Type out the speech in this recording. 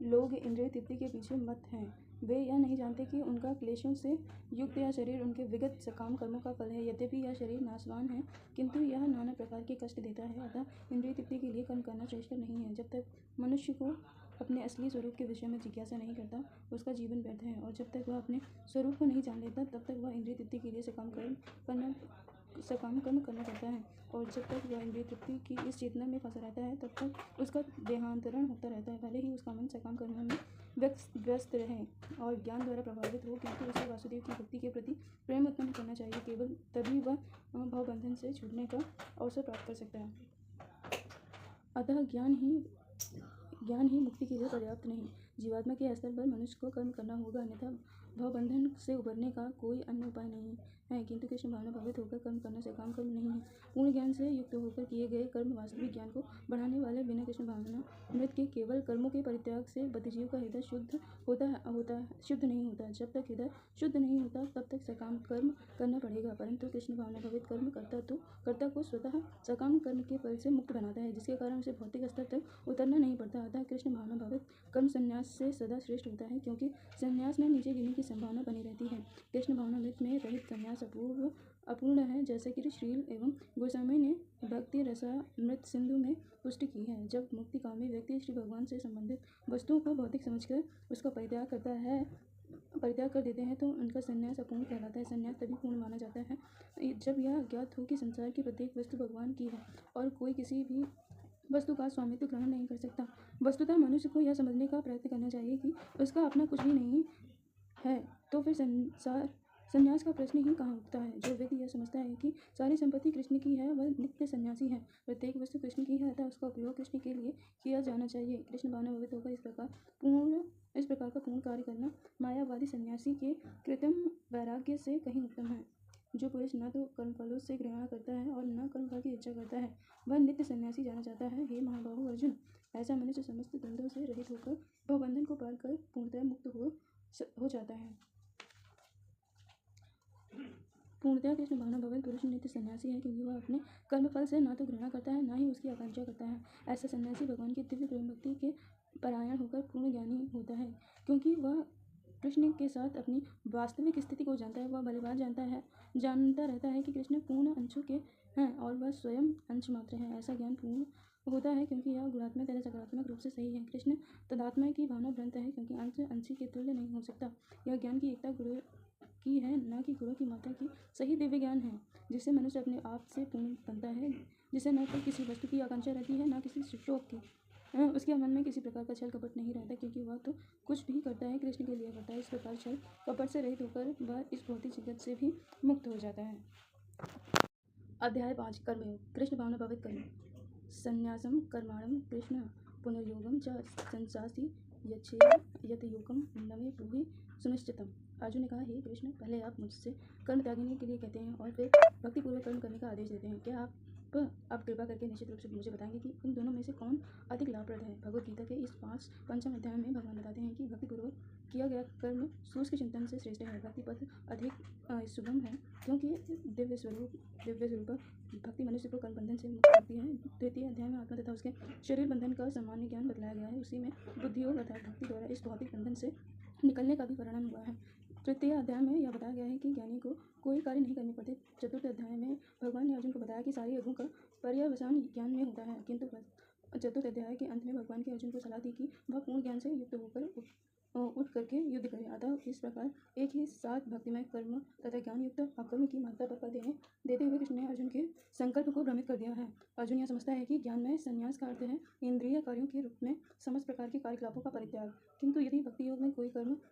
लोग इंद्रिय तृप्ति के पीछे मत हैं। वे यह नहीं जानते कि उनका क्लेशों से युक्त यह शरीर उनके विगत सकाम कर्मों का फल है। यद्यपि यह शरीर नाशवान है, किंतु यह नाना प्रकार के कष्ट देता है। अतः इंद्रिय तृप्ति के लिए कर्म करना श्रेष्ठ नहीं है। जब तक मनुष्य को अपने असली स्वरूप के विषय में जिज्ञासा नहीं करता, उसका जीवन व्यर्थ है। और जब तक वह अपने स्वरूप को नहीं जान लेता, तब तक वह इंद्रिय तृप्ति के लिए सकाम कर्म करना पड़ता है। और जब तक वह इंद्रिय तृप्ति की इस चेतना में फंसा रहता है, तब तक उसका देहांतरण होता रहता है। भले ही उसका मन सकाम कर्मों में व्यस्त रहे और ज्ञान द्वारा प्रभावित हो, किंतु उसे वासुदेव की भक्ति के प्रति प्रेम उत्पन्न करना चाहिए। केवल तभी वह भवबंधन से छूटने का अवसर प्राप्त कर सकता है। अतः ज्ञान ही मुक्ति के लिए पर्याप्त नहीं। जीवात्मा के स्तर पर मनुष्य को कर्म करना होगा, अन्यथा भवबंधन से उबरने का कोई अन्य उपाय नहीं है। किंतु कृष्ण भावना भावित होकर कर्म करना सकाम कर्म नहीं है। पूर्ण ज्ञान से युक्त होकर किए गए कर्म वास्तविक ज्ञान को बढ़ाने वाले बिना कृष्ण भावना मृत के केवल कर्मों के परित्याग से बद्धजीव का हृदय शुद्ध नहीं होता। जब तक हृदय शुद्ध नहीं होता, तब तक सकाम कर्म करना पड़ेगा। परंतु कृष्ण भावना भावित कर्म कर्ता को स्वतः सकाम कर्म के फल से मुक्त बनाता है, जिसके कारण उसे भौतिक स्तर तक उतरना नहीं पड़ता। अतः कृष्ण भावना भावित कर्म संन्यास से सदा श्रेष्ठ होता है, क्योंकि संन्यास में नीचे गिरने की संभावना बनी रहती है। कृष्ण भावनामृत में रहित संन्यास अपूर्ण है, जैसे कि श्रील एवं गोस्वामी ने भक्ति रसामृत सिंधु में पुष्टि की है। जब मुक्तिकामी व्यक्ति श्री भगवान से संबंधित वस्तुओं को भौतिक समझकर उसका परित्याग कर देते हैं, तो उनका संन्यास अपूर्ण कहलाता है। संन्यास तभी पूर्ण माना जाता है जब यह ज्ञात हो कि संसार की प्रत्येक वस्तु भगवान की है और कोई किसी भी वस्तु का स्वामित्व ग्रहण नहीं कर सकता। वस्तुतः मनुष्य को यह समझने का प्रयत्न करना चाहिए कि उसका अपना कुछ भी नहीं है, तो फिर संन्यास का प्रश्न ही कहाँ उठता है। जो व्यक्ति यह समझता है कि सारी संपत्ति कृष्ण की है, वह नित्य सन्यासी है। प्रत्येक वस्तु कृष्ण की है, अतः उसका उपयोग कृष्ण के लिए किया जाना चाहिए। कृष्ण भावना भावित होकर इस प्रकार का पूर्ण कार्य करना मायावादी सन्यासी के कृत्रिम वैराग्य से कहीं उत्तम है। जो पुरुष न तो कर्मफलों से घृणा करता है और न कर्मफल की इच्छा करता है, वह नित्य सन्यासी जाना जाता है। हे महाबाहु अर्जुन, ऐसा मनुष्य समस्त द्वंद्वों से रहित होकर भवबंधन को पार कर पूर्णतः मुक्त हो जाता है। पूर्णतः कृष्ण भावना भावित पुरुष नित्य सन्यासी है, क्योंकि वह अपने कर्मफल से न तो घृणा करता है, न ही उसकी आकांक्षा करता है। ऐसा सन्यासी भगवान की दिव्य प्रेम भक्ति के परायण होकर पूर्ण ज्ञानी होता है, क्योंकि वह कृष्ण के साथ अपनी वास्तविक स्थिति को जानता है। वह भलीभांति जानता रहता है कि कृष्ण पूर्ण अंशों के हैं और वह स्वयं अंश मात्र है। ऐसा ज्ञान पूर्ण होता है क्योंकि यह गुणात्मक तथा सकारात्मक रूप से सही है। कृष्ण तदात्मा की भावना भ्रांत है, क्योंकि अंश अंशी के तुल्य नहीं हो सकता। यह ज्ञान की एकता गुरु की है, न कि गुणों की मात्रा की। सही दिव्य ज्ञान है जिससे मनुष्य अपने आप से पूर्ण बनता है, जिसे न तो किसी वस्तु की आकांक्षा रहती है, न किसी शोक की। उसके मन में किसी प्रकार का छल कपट नहीं रहता, क्योंकि वह तो कुछ भी करता है कृष्ण के लिए करता है। इस प्रकार छल कपट से रहित होकर वह इस भौतिक जगत से भी मुक्त हो जाता है। अध्याय 5 कर्मयोग। कृष्ण भावना भावित कर्म। संन्यासम कर्माणम कृष्ण पुनर्योगम च संसासी यत योगम नमे ब्रूहि सुनिश्चितम। अर्जुन ने कहा, हे कृष्ण, पहले आप मुझसे कर्म त्यागने के लिए कहते हैं और फिर भक्तिपूर्वक कर्म करने का आदेश देते हैं। क्या आप अब कृपा करके निश्चित रूप से मुझे बताएंगे कि इन दोनों में से कौन अधिक लाभप्रद है? भगवद गीता के इस पंचम अध्याय में भगवान बताते हैं कि भक्तिपूर्वक किया गया कर्म सूर्य के चिंतन से श्रेष्ठ है। भक्ति पथ अधिक सुगम है, क्योंकि दिव्य स्वरूप भक्ति मनुष्य को कर्म बंधन से मुक्त करती है। द्वितीय अध्याय में आत्मा तथा उसके शरीर बंधन का सामान्य ज्ञान बताया गया है। उसी में बुद्धि योग अर्थात भक्ति द्वारा इस भौतिक बंधन से निकलने का भी वर्णन हुआ है। तृतीय अध्याय में यह बताया गया है कि ज्ञानी को कोई कार्य नहीं करने पड़ते। चतुर्थ अध्याय में भगवान ने अर्जुन को बताया कि सारे यज्ञों का पर्यवसान ज्ञान में होता है, किंतु चतुर्थ अध्याय के अंत में भगवान के अर्जुन को सलाह दी कि वह पूर्ण ज्ञान से युक्त होकर उठ करके युद्ध करें। अतः इस प्रकार एक ही साथ भक्तिमय कर्म तथा ज्ञान युक्त अकर्म की महत्ता पर देते हुए कृष्ण ने अर्जुन के संकल्प को भ्रमित कर दिया है। अर्जुन यह समझता है कि ज्ञान में संन्यास का अर्थ है इंद्रिय कार्यों के रूप में समस्त प्रकार के कार्यकलापों का परित्याग, किंतु यदि भक्ति योग में कोई कर्म